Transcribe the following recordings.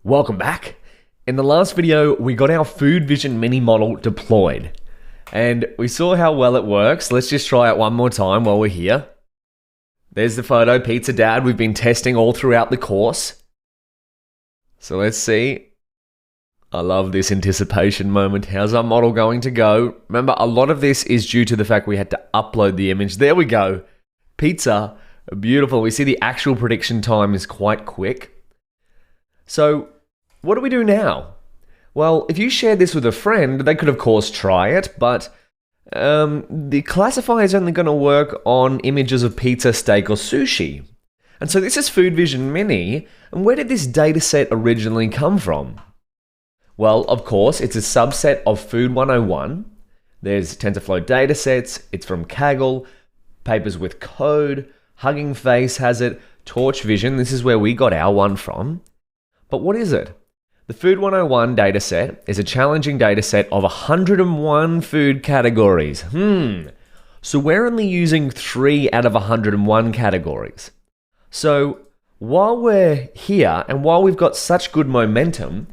Welcome back. In the last video, we got our Food Vision Mini model deployed. And we saw how well it works. Let's just try it one more time while we're here. There's the photo, Pizza Dad, we've been testing all throughout the course. So let's see. I love this anticipation moment. How's our model going to go? Remember, a lot of this is due to the fact we had to upload the image. There we go. Pizza, beautiful. We see the actual prediction time is quite quick. So what do we do now? Well, if you shared this with a friend, they could of course try it, but the classifier is only going to work on images of pizza, steak, or sushi. And so this is Food Vision Mini, and where did this dataset originally come from? Well, of course, it's a subset of Food 101. There's TensorFlow datasets, it's from Kaggle, Papers with Code, Hugging Face has it, Torch Vision, this is where we got our one from. But what is it? The Food 101 dataset is a challenging dataset of 101 food categories. So we're only using 3 out of 101 categories. So while we're here and while we've got such good momentum,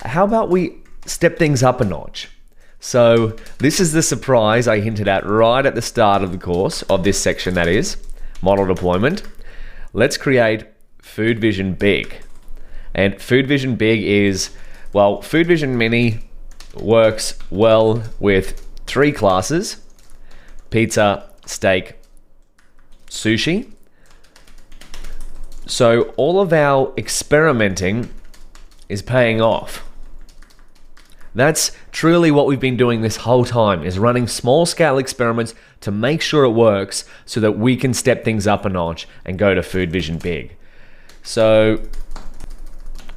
how about we step things up a notch? So this is the surprise I hinted at right at the start of the course, of this section that is, model deployment. Let's create Food Vision Big. And Food Vision Big is, well, Food Vision Mini works well with 3 classes: pizza, steak, sushi. So all of our experimenting is paying off. That's truly what we've been doing this whole time, is running small scale experiments to make sure it works so that we can step things up a notch and go to Food Vision Big. So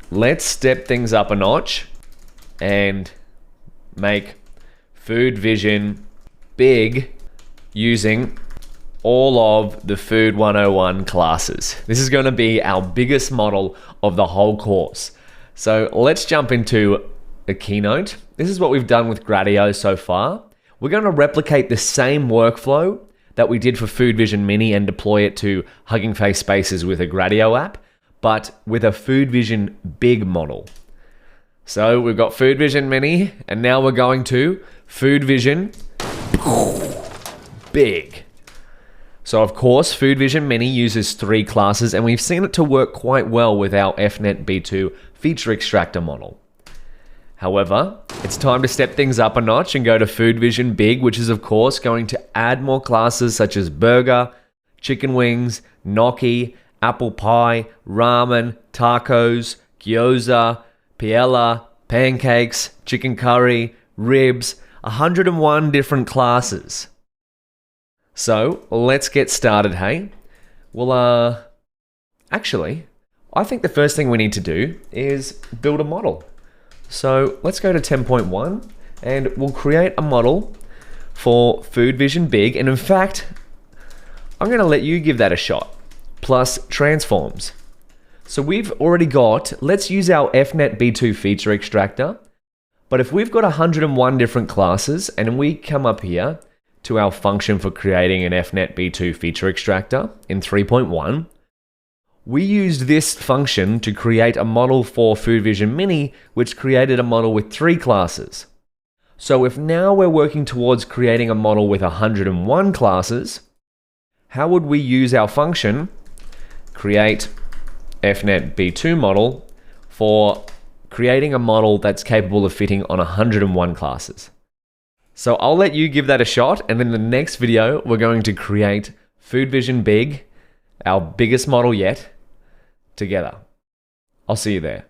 let's step things up a notch and make Food Vision Big using all of the Food 101 classes. This is going to be our biggest model of the whole course. So let's jump into a keynote. This is what we've done with Gradio so far. We're going to replicate the same workflow that we did for Food Vision Mini and deploy it to Hugging Face Spaces with a Gradio app, but with a Food Vision Big model. So we've got Food Vision Mini, and now we're going to Food Vision Big. So of course, Food Vision Mini uses 3 classes, and we've seen it to work quite well with our FNetB2 feature extractor model. However, it's time to step things up a notch and go to Food Vision Big, which is of course going to add more classes such as burger, chicken wings, gnocchi, apple pie, ramen, tacos, gyoza, paella, pancakes, chicken curry, ribs, 101 different classes. So let's get started, hey? Well, actually, I think the first thing we need to do is build a model. So let's go to 10.1 and we'll create a model for Food Vision Big. And in fact, I'm going to let you give that a shot. Plus transforms. So we've already got, let's use our FNetB2 feature extractor. But if we've got 101 different classes and we come up here to our function for creating an FNetB2 feature extractor in 3.1, we used this function to create a model for Food Vision Mini, which created a model with 3 classes. So if now we're working towards creating a model with 101 classes, how would we use our function create FNetB2 model for creating a model that's capable of fitting on 101 classes? So I'll let you give that a shot, and in the next video, we're going to create Food Vision Big, our biggest model yet, together. I'll see you there.